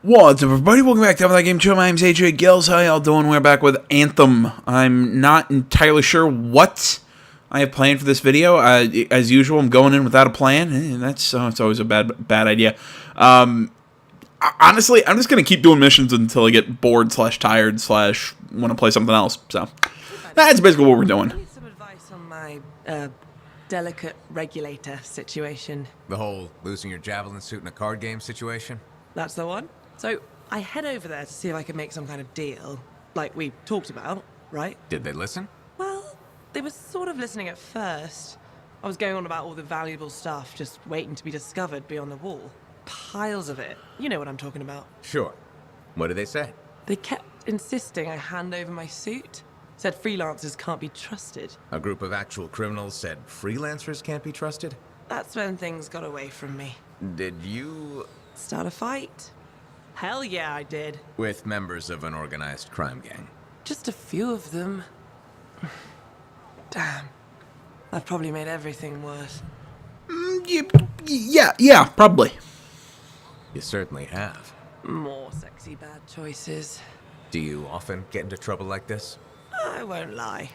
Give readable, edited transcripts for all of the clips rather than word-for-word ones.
What's up, everybody? Welcome back to That Game Show. My name's AJ Gills. How y'all doing? We're back with Anthem. I'm not entirely sure what I have planned for this video. As usual, I'm going in without a plan, and it's always a bad idea. Honestly, I'm just going to keep doing missions until I get bored / tired / want to play something else. So that's basically what we're doing. I need some advice on my delicate regulator situation. The whole losing your javelin suit in a card game situation? That's the one. So I head over there to see if I can make some kind of deal, like we talked about, right? Did they listen? Well, they were sort of listening at first. I was going on about all the valuable stuff just waiting to be discovered beyond the wall. Piles of it. You know what I'm talking about. Sure. What did they say? They kept insisting I hand over my suit. Said freelancers can't be trusted. A group of actual criminals said freelancers can't be trusted? That's when things got away from me. Did you... Start a fight? Hell yeah, I did. With members of an organized crime gang? Just a few of them. Damn. I've probably made everything worse. Yeah, probably. You certainly have. More sexy bad choices. Do you often get into trouble like this? I won't lie.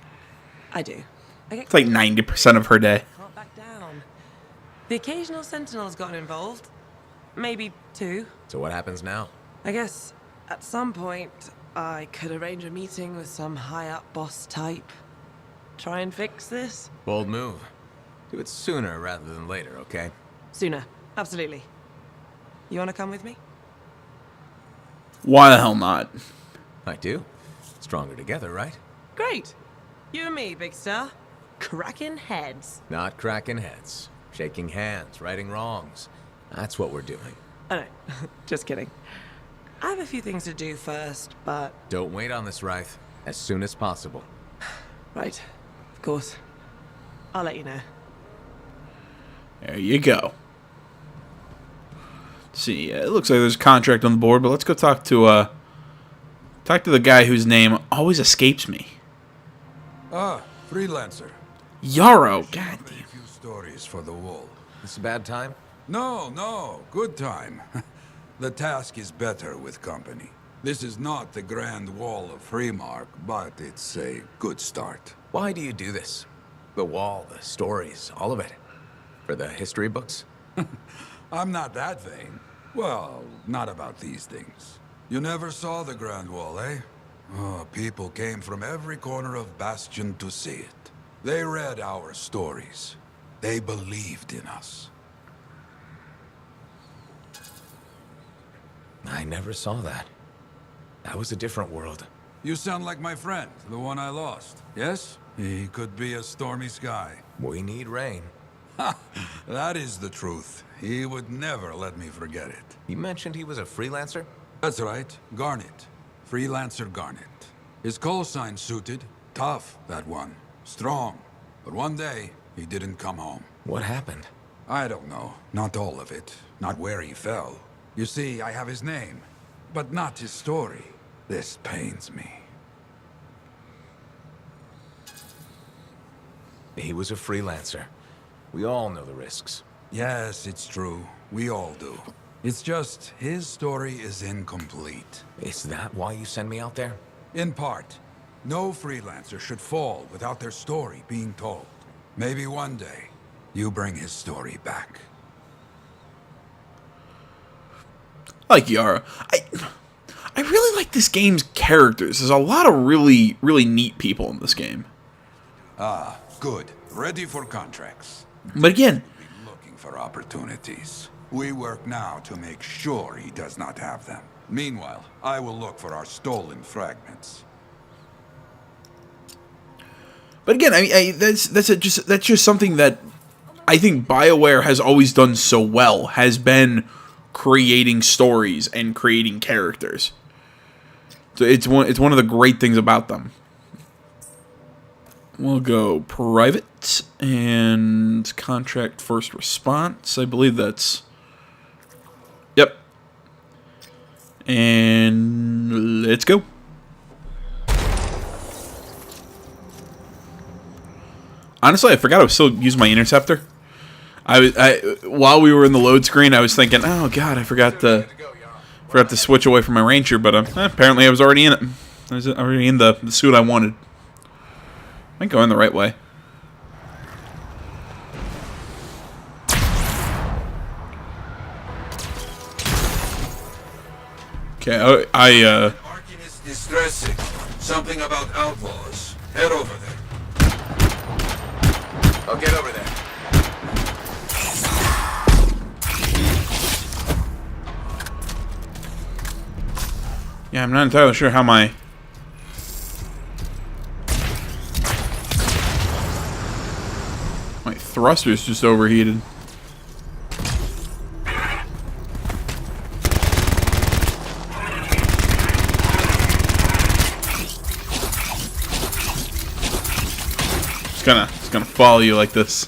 I do. It's like 90% of her day. Can't back down. The occasional sentinel's gotten involved. Maybe 2. So what happens now? I guess at some point I could arrange a meeting with some high-up boss type. Try and fix this? Bold move. Do it sooner rather than later, okay? Sooner. Absolutely. You want to come with me? Why the hell not? I do. Stronger together, right? Great. You and me, big star. Cracking heads. Not cracking heads. Shaking hands, righting wrongs. That's what we're doing. Oh no, just kidding. I have a few things to do first, but... Don't wait on this, Wraith. As soon as possible. Right. Of course. I'll let you know. There you go. Let's see, it looks like there's a contract on the board, but let's go talk to the guy whose name always escapes me. Ah, freelancer. Yarrow, goddamn. A few stories for the wall. This a bad time? No, good time. The task is better with company. This is not the grand wall of Freemark, but it's a good start. Why do you do this? The wall, the stories, all of it. For the history books? I'm not that vain. Well, not about these things. You never saw the Grand Wall, eh? Oh, people came from every corner of Bastion to see it. They read our stories. They believed in us. I never saw that. That was a different world. You sound like my friend, the one I lost. Yes? He could be a stormy sky. We need rain. Ha! That is the truth. He would never let me forget it. You mentioned he was a freelancer? That's right. Garnet. Freelancer Garnet. His call sign suited. Tough, that one. Strong. But one day, he didn't come home. What happened? I don't know. Not all of it. Not where he fell. You see, I have his name, but not his story. This pains me. He was a freelancer. We all know the risks. Yes, it's true. We all do. It's just, his story is incomplete. Is that why you send me out there? In part. No freelancer should fall without their story being told. Maybe one day, you bring his story back. I like Yara. I really like this game's characters. There's a lot of really neat people in this game. Ah, good. Ready for contracts. But again, Looking for opportunities. We work now to make sure he does not have them. Meanwhile, I will look for our stolen fragments. But again, I mean, that's just something that I think BioWare has always done so well, has been creating stories and creating characters. So it's one of the great things about them. We'll go private and contract first response. I believe that's... Yep. And let's go. Honestly, I forgot I was still using my interceptor. While we were in the load screen, I was thinking, oh god, I forgot Forgot to switch away from my ranger, but apparently I was already in it. I was already in the suit I wanted. I think going the right way. Okay, Arcanist distressing. Something about outlaws. Head over there. I'll get over there. Yeah, I'm not entirely sure how my thruster's just overheated. It's gonna follow you like this.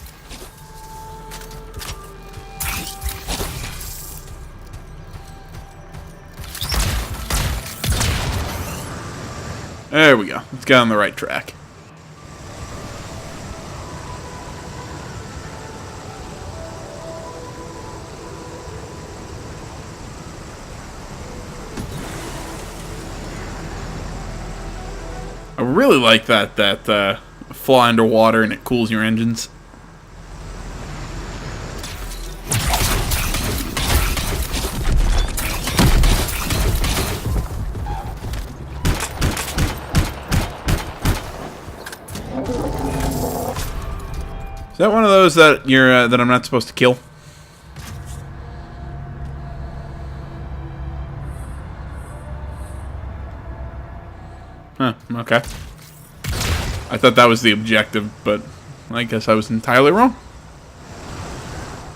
There we go. Let's get on the right track. I really like that fly underwater and it cools your engines. Is that one of those that you're that I'm not supposed to kill? Huh, okay. I thought that was the objective, but I guess I was entirely wrong.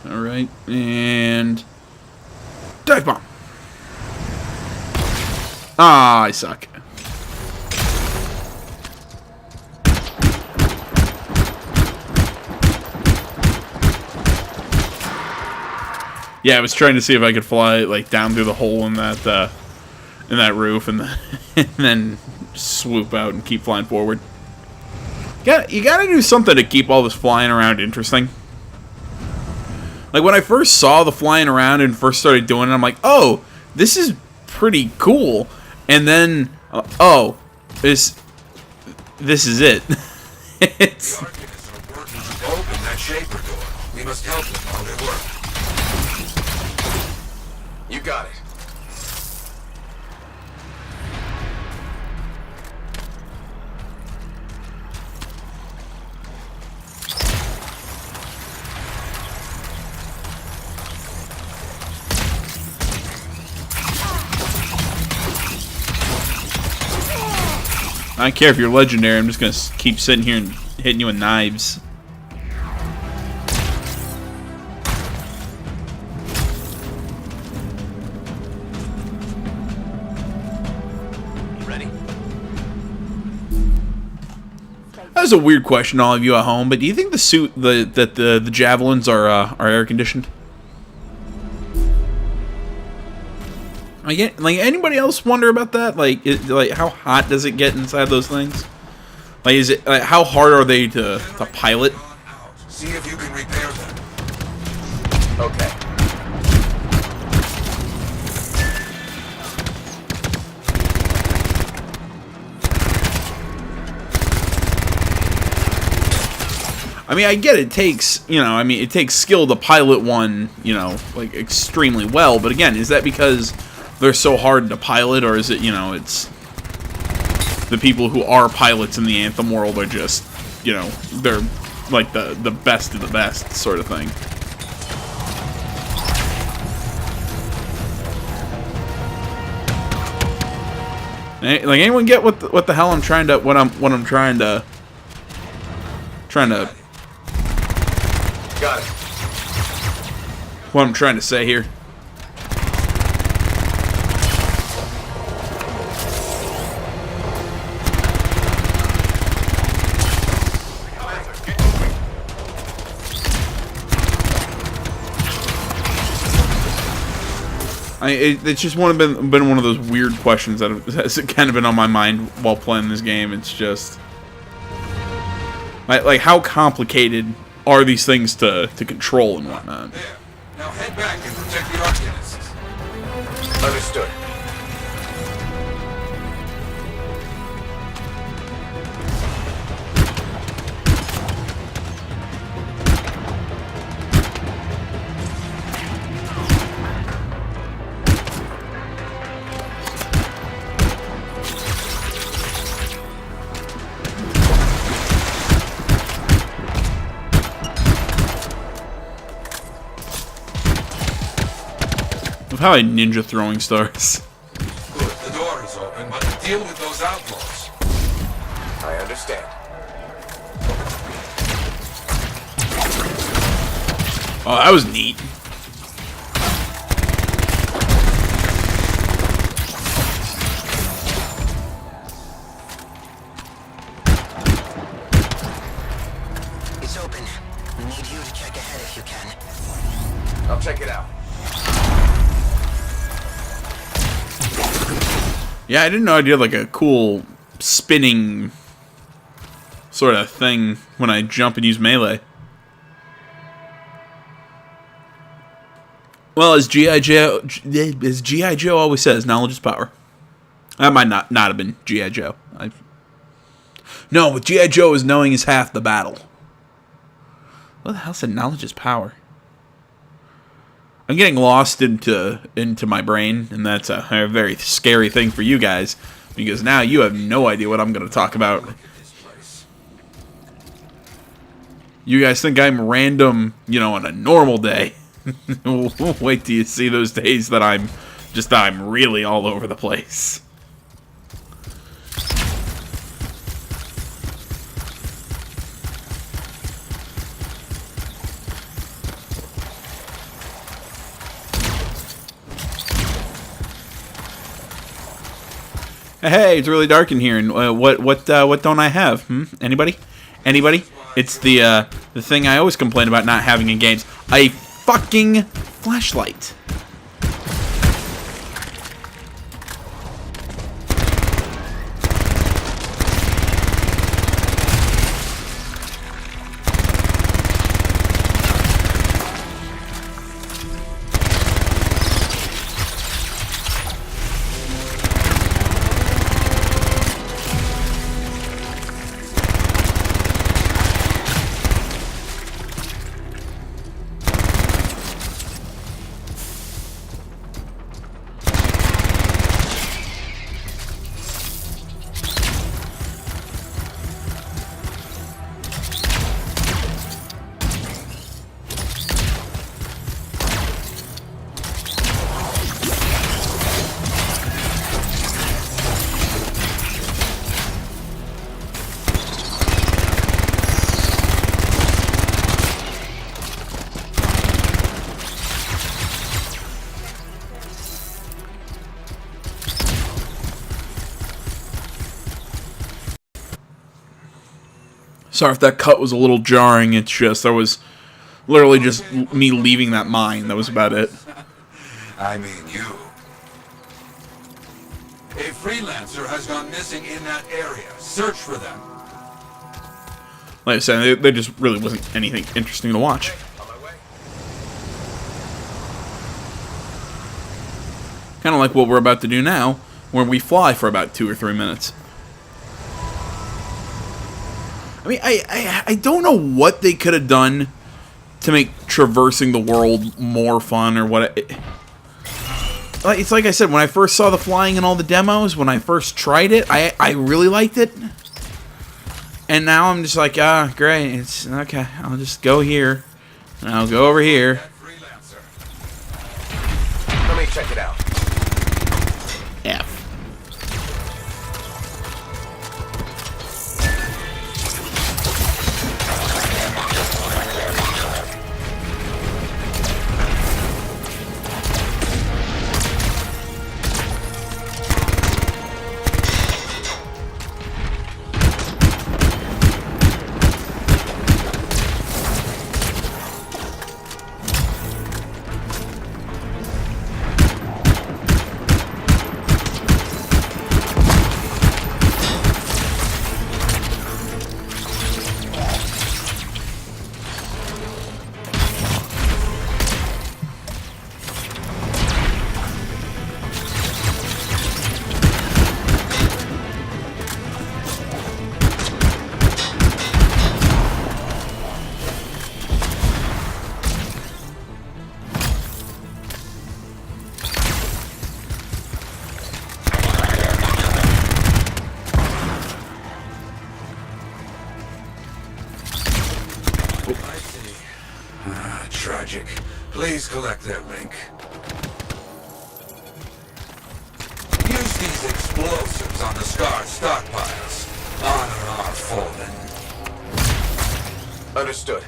Alright, and... dive bomb! Ah, I suck. Yeah, I was trying to see if I could fly like down through the hole in that roof, and then swoop out and keep flying forward. You gotta do something to keep all this flying around interesting. Like when I first saw the flying around and first started doing it, I'm like, oh, this is pretty cool. And then, oh, this is it. It's... The Arcanists are working to open that shaper door. We must help them while they work. You got it. I don't care if you're legendary, I'm just gonna keep sitting here and hitting you with knives. Ready? That was a weird question, all of you at home, but do you think the javelins are air conditioned? Like anybody else wonder about that? Like how hot does it get inside those things? Like is it how hard are they to pilot? See if you can repair them. Okay. I mean, I get it takes, it takes skill to pilot one, like extremely well, but again, is that because they're so hard to pilot, or is it, it's the people who are pilots in the Anthem world are just, they're like the best of the best sort of thing. Like anyone get what the hell I'm trying to Got it. what I'm trying to say here? It's just been one of those weird questions that has kind of been on my mind while playing this game. It's just like how complicated are these things to control and whatnot. There. Now head back and protect the Arcanists. Understood. how I ninja throwing stars. Good, the door is open, but deal with those outlaws. I understand. Oh, that was neat. It's open. Need you to check ahead if you can. I'll check it out. Yeah, I didn't know I did like a cool spinning sort of thing when I jump and use melee. Well, as G.I. Joe always says, knowledge is power. That might not have been G.I. Joe. No, with G.I. Joe is knowing is half the battle. What the hell said knowledge is power? I'm getting lost into my brain, and that's a very scary thing for you guys, because now you have no idea what I'm going to talk about. You guys think I'm random, on a normal day. Wait till you see those days that I'm really all over the place. Hey, it's really dark in here, and what don't I have? Anybody? It's the thing I always complain about not having in games: a fucking flashlight. Sorry if that cut was a little jarring. It's just, that was literally just me leaving that mine. That was about it. I mean you. A freelancer has gone missing in that area. Search for them. Like I said, there just really wasn't anything interesting to watch. On my way. Kind of like what we're about to do now, where we fly for about 2 or 3 minutes. I mean, I don't know what they could have done to make traversing the world more fun, or what. It's like I said, when I first saw the flying in all the demos, when I first tried it, I really liked it. And now I'm just like, great, it's okay. I'll just go here, and I'll go over here. That freelancer. Let me check it out. F. I see. Tragic. Please collect that link. explosives on the Scar stockpiles. Honor our fallen. Understood.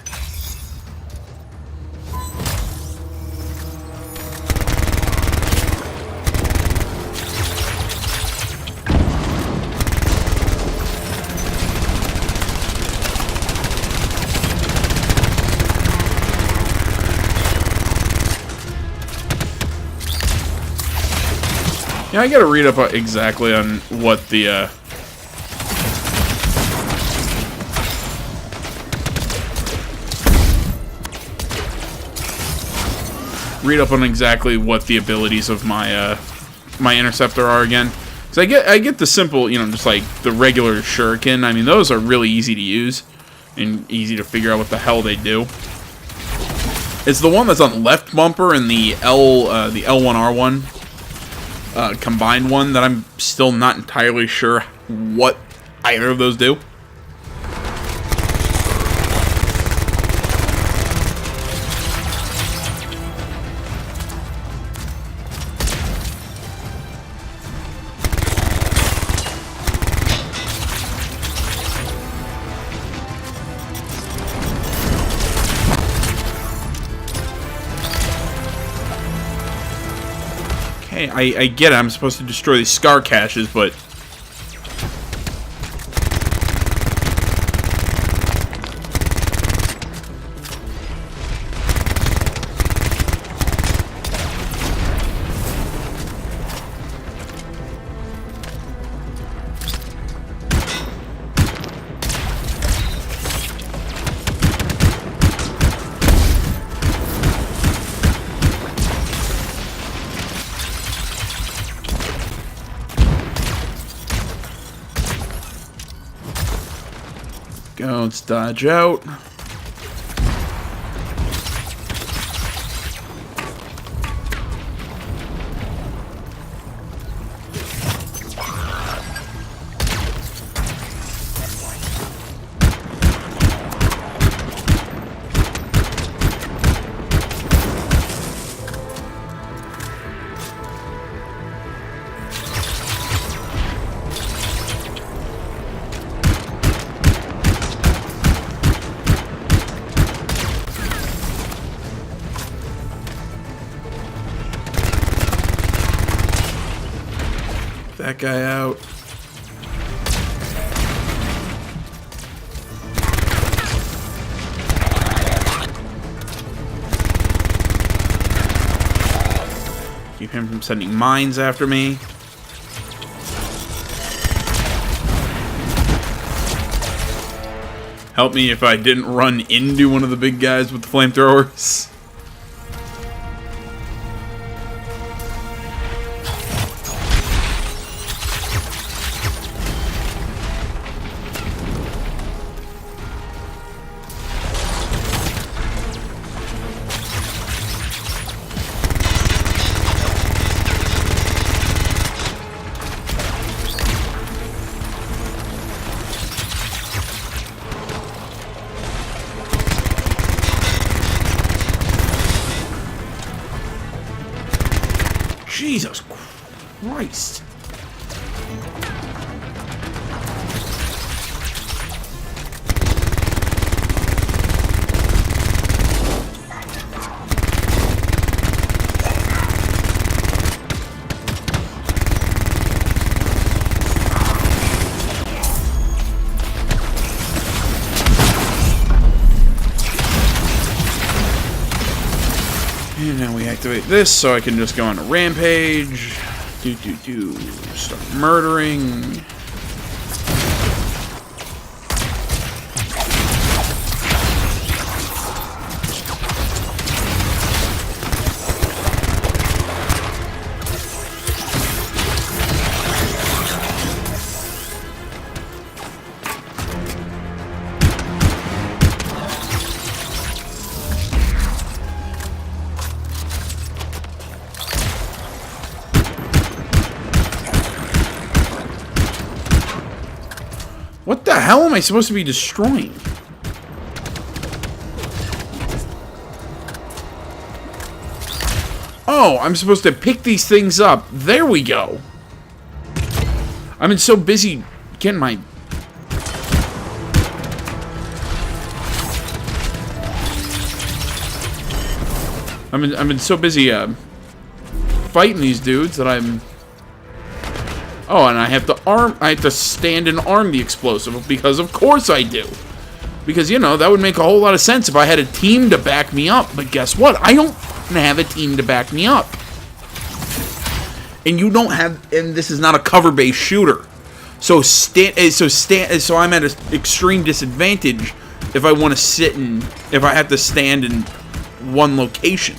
Yeah, I gotta read up exactly on what the, read up on exactly what the abilities of my, my interceptor are again. Because I get the simple, you know, just like the regular shuriken. I mean, those are really easy to use and easy to figure out what the hell they do. It's the one that's on left bumper and the L1R1. Combined one that I'm still not entirely sure what either of those do. I get it, I'm supposed to destroy these Scar caches, but... Go, let's dodge out. That guy out. Keep him from sending mines after me. Help me if I didn't run into one of the big guys with the flamethrowers. Jesus Christ. And now we activate this so I can just go on a rampage. Start murdering. What the hell am I supposed to be destroying? Oh, I'm supposed to pick these things up. There we go. I've been so busy getting my... I've been so busy fighting these dudes that I'm... Oh, and I have to stand and arm the explosive, because of course I do. Because, you know, that would make a whole lot of sense if I had a team to back me up. But guess what? I don't have a team to back me up. And you don't have... And this is not a cover-based shooter. So I'm at an extreme disadvantage if I want to sit and... If I have to stand in one location.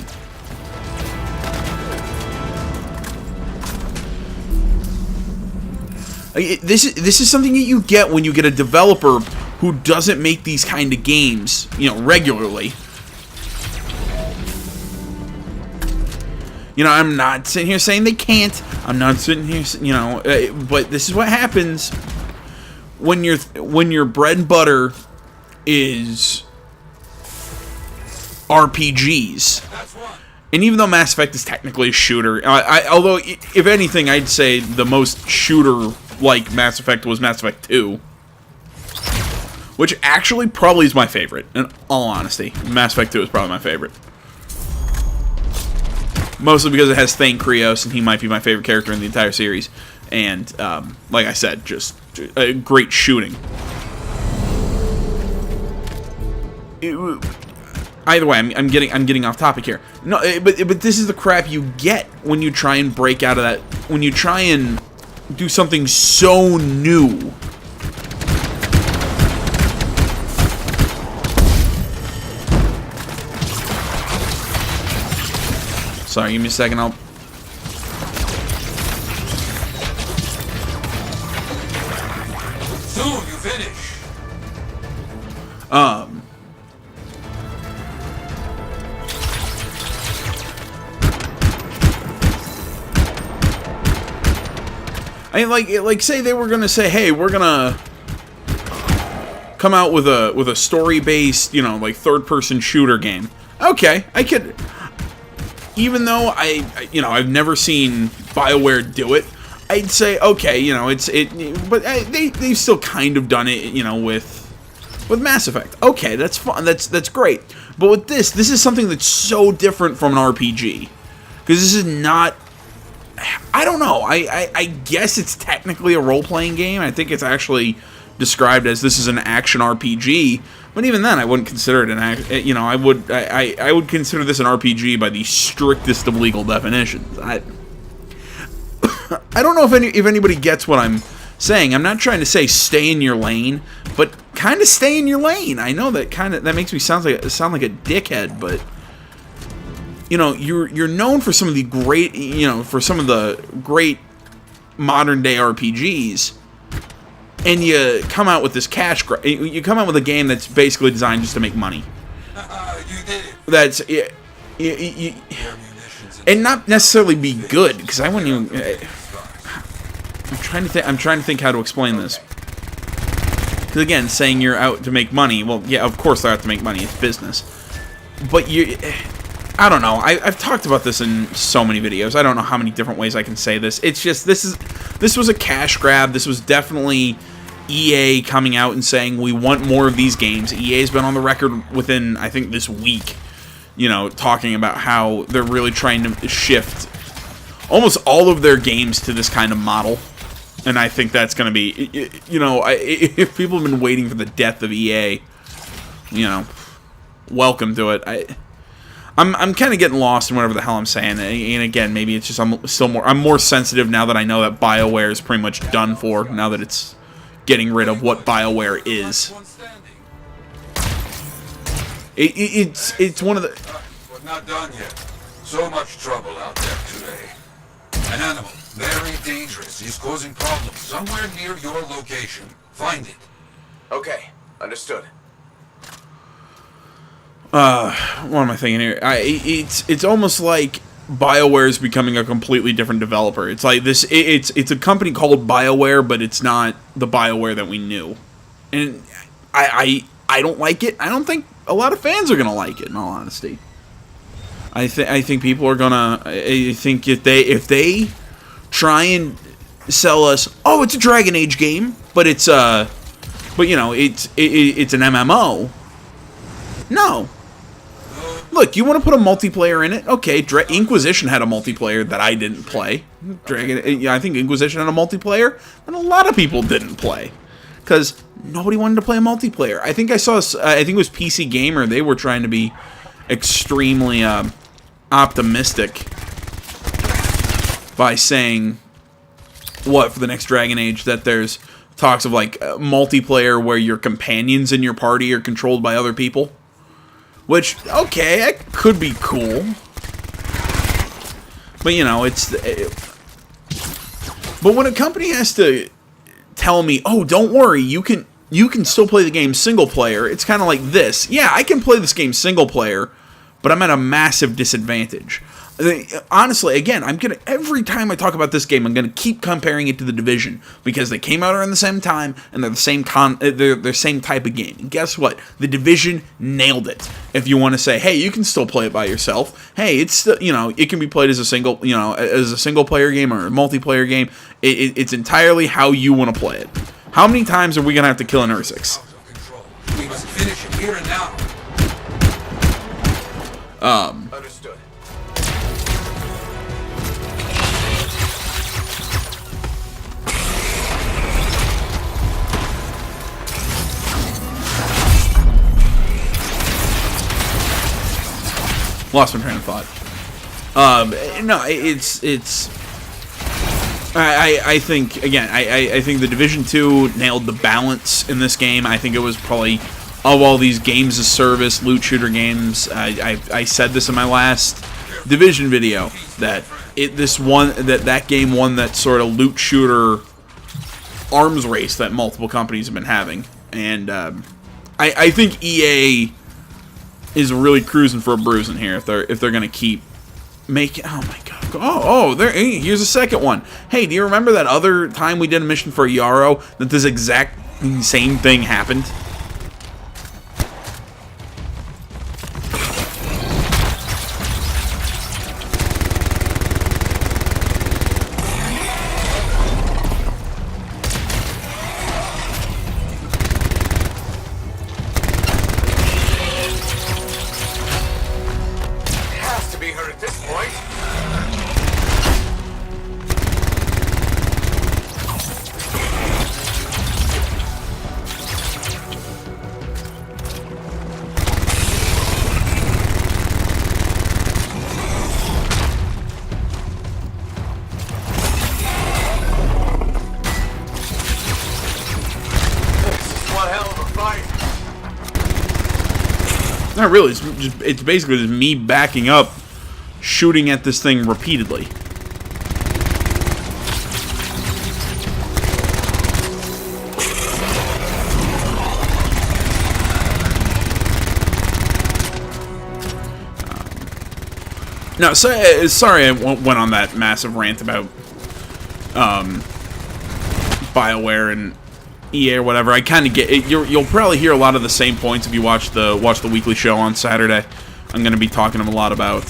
This is something that you get when you get a developer who doesn't make these kind of games, you know, regularly. You know, I'm not sitting here saying they can't. I'm not sitting here, you know, but this is what happens when your bread and butter is RPGs. And even though Mass Effect is technically a shooter, although if anything, I'd say the most shooter-like Mass Effect was Mass Effect 2, which actually probably is my favorite. In all honesty, Mass Effect 2 is probably my favorite. Mostly because it has Thane Krios, and he might be my favorite character in the entire series. And, like I said, just great shooting. Either way, I'm getting off topic here. No, but this is the crap you get when you try and break out of that. When you try and do something so new. Sorry, give me a second. I'll... Soon you finish. I mean, like say they were gonna say, hey, we're gonna come out with a story-based, you know, like third-person shooter game. Okay, I could. Even though I've never seen BioWare do it, I'd say okay, you know, but they've still kind of done it, you know, with Mass Effect. Okay, that's fun. That's great. But with this is something that's so different from an RPG, because this is not. I don't know. I guess it's technically a role-playing game. I think it's actually described as this is an action RPG. But even then, I wouldn't consider it an you know, I would consider this an RPG by the strictest of legal definitions. I don't know if anybody gets what I'm saying. I'm not trying to say stay in your lane, but kind of stay in your lane. I know that makes me sound like a dickhead, but you know, you're known for some of the great, you know, for some of the great modern day RPGs. And you come out with this you come out with a game that's basically designed just to make money. You did it. That's and not necessarily be good, because I wouldn't even. I'm trying to think how to explain this. Because again, saying you're out to make money, well, yeah, of course they're out to make money. It's business. But I don't know. I've talked about this in so many videos. I don't know how many different ways I can say this. It's just this was a cash grab. This was definitely EA coming out and saying we want more of these games. EA's been on the record within, I think, this week, you know, talking about how they're really trying to shift almost all of their games to this kind of model. And I think that's going to be, you know, if people have been waiting for the death of EA, you know, welcome to it. I'm kind of getting lost in whatever the hell I'm saying, and again, maybe it's just I'm more sensitive now that I know that BioWare is pretty much done for. Now that it's getting rid of what BioWare is, it's one of the. We're not done yet. So much trouble out there today. An animal, very dangerous. He's causing problems somewhere near your location. Find it. Okay, understood. What am I thinking here? It's almost like BioWare is becoming a completely different developer. It's like this. It's a company called BioWare, but it's not the BioWare that we knew. And I don't like it. I don't think a lot of fans are gonna like it. In all honesty, I think people are gonna. I think if they try and sell us, oh, it's a Dragon Age game, but it's an MMO. No. Look, you want to put a multiplayer in it? Okay, Inquisition had a multiplayer that I didn't play. I think Inquisition had a multiplayer that a lot of people didn't play. Because nobody wanted to play a multiplayer. I think it was PC Gamer, they were trying to be extremely optimistic by saying, for the next Dragon Age, that there's talks of like multiplayer where your companions in your party are controlled by other people. Which, okay, that could be cool. But, but when a company has to tell me, oh, don't worry, you can still play the game single player, it's kind of like this. Yeah, I can play this game single player, but I'm at a massive disadvantage. Honestly, again, every time I talk about this game, I'm gonna keep comparing it to The Division because they came out around the same time and they're the same they're same type of game. And guess what? The Division nailed it. If you want to say, hey, you can still play it by yourself. Hey, it's it can be played as a single player game or a multiplayer game. It's entirely how you want to play it. How many times are we gonna have to kill an Ursix? We must finish it here and now. Understood. Lost my train of thought. No, I think, again, I think the Division 2 nailed the balance in this game. I think it was probably, of all these games as service, loot shooter games, I said this in my last Division video, that that game won that sort of loot shooter arms race that multiple companies have been having. And I think EA is really cruising for a bruising here if they're gonna keep making. Oh my god! Here's a second one. Hey, do you remember that other time we did a mission for Yarrow that this exact same thing happened? Not really. It's basically just me backing up, shooting at this thing repeatedly. No, sorry I went on that massive rant about BioWare and EA or whatever. I kind of get it. You'll probably hear a lot of the same points if you watch the weekly show on Saturday. I'm going to be talking a lot about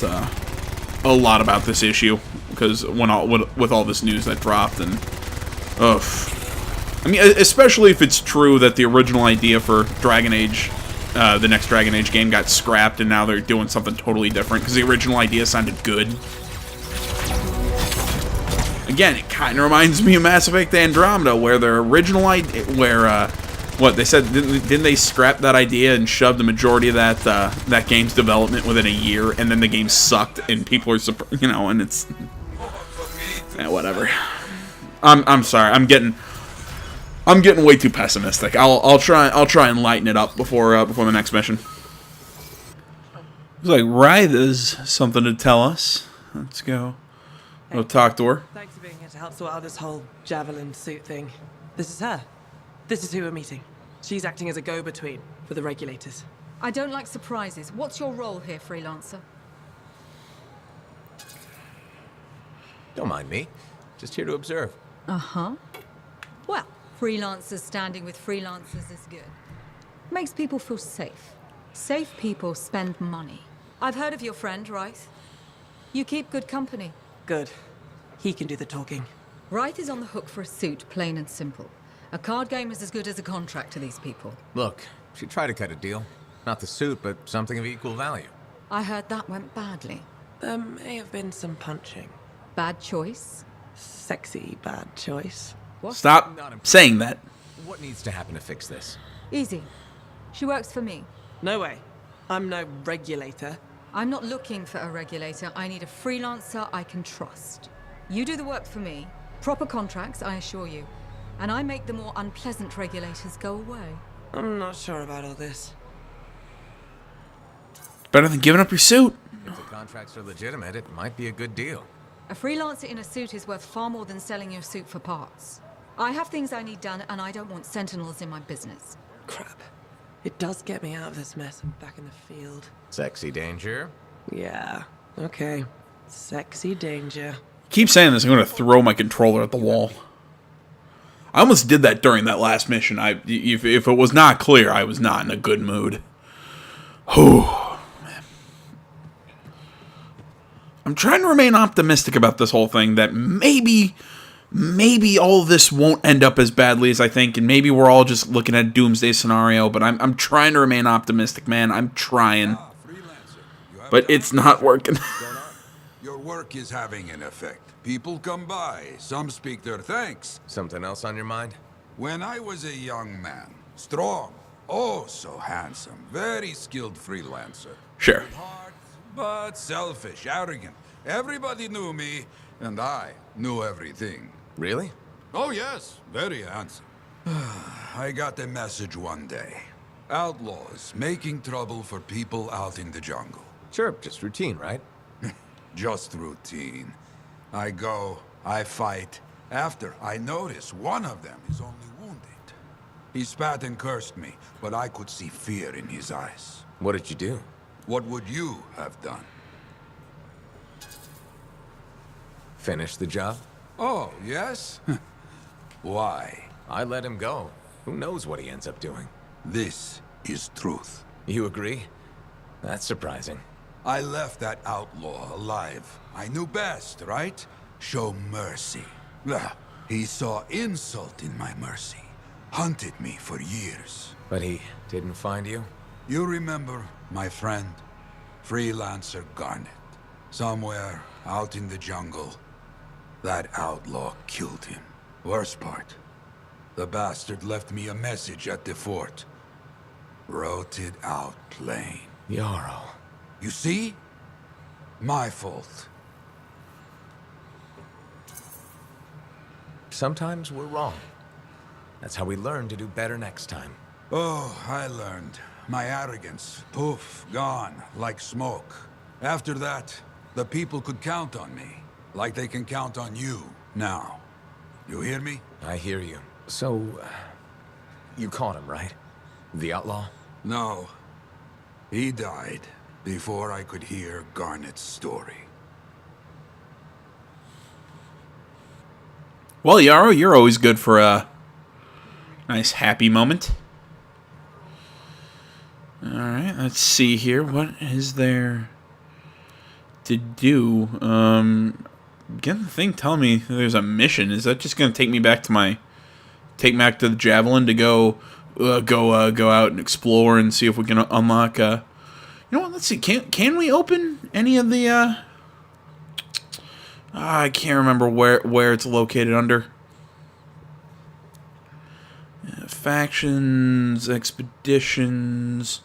this issue because with all this news that dropped, and I mean, especially if it's true that the original idea for Dragon Age, the next Dragon Age game, got scrapped and now they're doing something totally different because the original idea sounded good. Again, it kind of reminds me of Mass Effect Andromeda, where their original idea, what they said, didn't they scrap that idea and shove the majority of that game's development within a year, and then the game sucked, and people are, and it's, whatever. I'm sorry, I'm getting way too pessimistic. I'll try and lighten it up before the next mission. Looks like Rytha's something to tell us. Let's go. We'll talk to her. Thanks for being here to help sort out this whole javelin suit thing. This is her. This is who we're meeting. She's acting as a go-between for the regulators. I don't like surprises. What's your role here, freelancer? Don't mind me. Just here to observe. Uh-huh. Well, freelancers standing with freelancers is good. Makes people feel safe. Safe people spend money. I've heard of your friend, right? You keep good company. Good. He can do the talking. Wraith is on the hook for a suit, plain and simple. A card game is as good as a contract to these people. Look, she tried to cut a deal. Not the suit, but something of equal value. I heard that went badly. There may have been some punching. Bad choice. Sexy bad choice. What? Stop saying that. What needs to happen to fix this? Easy. She works for me. No way. I'm no regulator. I'm not looking for a regulator. I need a freelancer I can trust. You do the work for me. Proper contracts, I assure you. And I make the more unpleasant regulators go away. I'm not sure about all this. Better than giving up your suit. If the contracts are legitimate, it might be a good deal. A freelancer in a suit is worth far more than selling your suit for parts. I have things I need done, and I don't want sentinels in my business. Crap. It does get me out of this mess and back in the field. Sexy danger? Yeah. Okay. Sexy danger. Keep saying this, I'm going to throw my controller at the wall. I almost did that during that last mission. If it was not clear, I was not in a good mood. Whew. I'm trying to remain optimistic about this whole thing, that maybe all this won't end up as badly as I think, and maybe we're all just looking at a doomsday scenario, but I'm trying to remain optimistic, man. I'm trying. But it's not working. Your work is having an effect. People come by, some speak their thanks. Something else on your mind? When I was a young man, strong, oh so handsome, very skilled freelancer. Sure. Hard, but selfish, arrogant. Everybody knew me, and I knew everything. Really? Oh yes, very handsome. I got a message one day. Outlaws making trouble for people out in the jungle. Sure, just routine, right? Just routine. I go, I fight. After, I notice one of them is only wounded. He spat and cursed me, but I could see fear in his eyes. What did you do? What would you have done? Finish the job? Oh, yes? Why? I let him go. Who knows what he ends up doing? This is truth. You agree? That's surprising. I left that outlaw alive. I knew best, right? Show mercy. He saw insult in my mercy. Hunted me for years. But he didn't find you? You remember, my friend, freelancer Garnet. Somewhere out in the jungle, that outlaw killed him. Worst part, the bastard left me a message at the fort. Wrote it out plain. Yarrow. You see? My fault. Sometimes we're wrong. That's how we learn to do better next time. Oh, I learned. My arrogance, poof, gone, like smoke. After that, the people could count on me, like they can count on you now. You hear me? I hear you. So, you caught him, right? The outlaw? No. He died before I could hear Garnet's story. Well, Yarrow, you're always good for a nice happy moment. Alright, let's see here. What is there to do? Again, the thing telling me there's a mission. Is that just going to take me back to back to the Javelin to go out and explore and see if we can unlock, you know what, let's see, can we open any of the, I can't remember where it's located under. Factions, expeditions,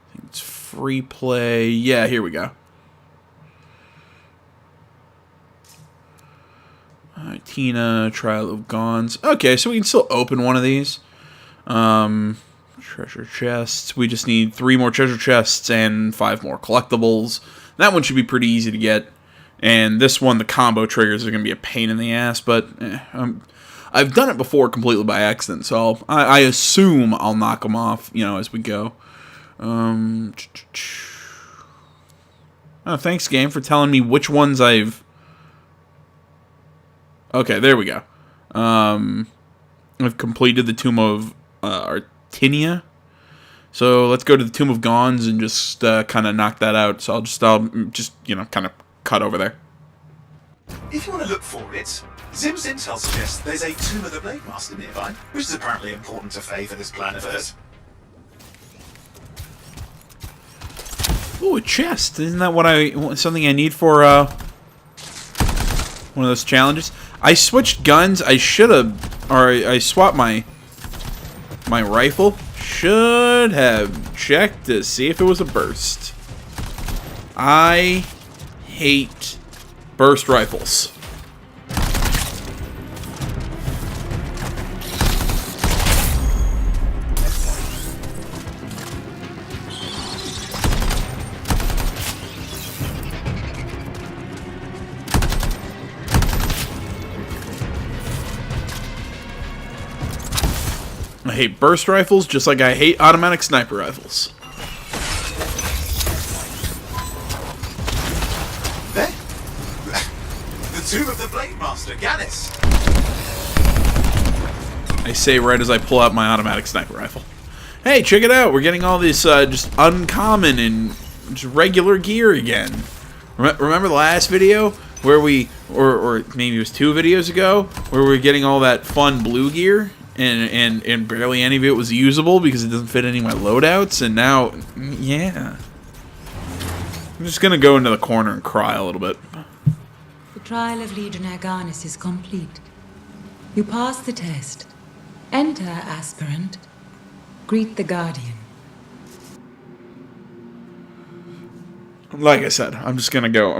I think it's free play. Yeah, here we go. Tina, Trial of Gauns. Okay, so we can still open one of these. Treasure chests. We just need 3 more treasure chests and 5 more collectibles. That one should be pretty easy to get. And this one, the combo triggers are going to be a pain in the ass, but I've done it before completely by accident, so I assume I'll knock them off, you know, as we go. Oh, thanks, game, for telling me which ones I've... Okay, there we go. I've completed the Tomb of Artinia. So let's go to the Tomb of Gauns and just kind of knock that out. So I'll just you know, kind of cut over there. If you want to look for it, Zim's intel suggests there's a Tomb of the Blade Master nearby, which is apparently important to Faye for this plan of hers. Ooh, a chest. Isn't that what something I need for one of those challenges? I switched guns. I should have, or I swapped my rifle. Should have checked to see if it was a burst. I hate burst rifles. I hate burst rifles just like I hate automatic sniper rifles. There? The Tomb of the Blade Master, Gannis! I say right as I pull out my automatic sniper rifle. Hey, check it out. We're getting all this just uncommon and just regular gear again. Remember the last video where we, or maybe it was 2 videos ago, where we were getting all that fun blue gear? And barely any of it was usable because it doesn't fit any of my loadouts, and now, yeah. I'm just gonna go into the corner and cry a little bit. The trial of Legionnaire Garnis is complete. You passed the test. Enter, aspirant. Greet the Guardian. Like I said, I'm just gonna go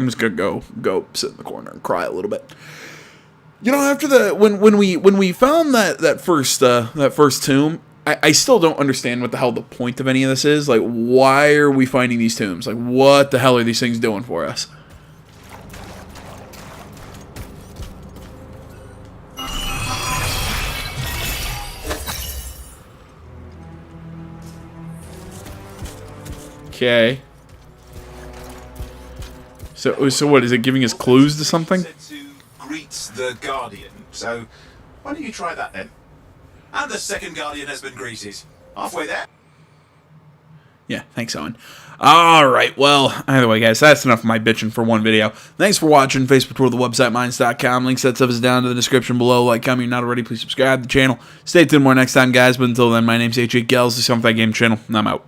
sit in the corner and cry a little bit. You know, after the when we found that first tomb, I still don't understand what the hell the point of any of this is. Like, why are we finding these tombs? Like, what the hell are these things doing for us? Okay. So what is it giving us clues to something? Greets the Guardian, so why don't you try that then? And the second Guardian has been greeted. Halfway there. Yeah, thanks, Owen. Alright, well, either way, guys, that's enough of my bitching for one video. Thanks for watching. Facebook, Twitter, the website, minds.com. Links, that stuff is down in the description below. Like, comment, you're not already, please subscribe to the channel. Stay tuned more next time, guys, but until then, my name's H8 Gels, the Something Game channel, and I'm out.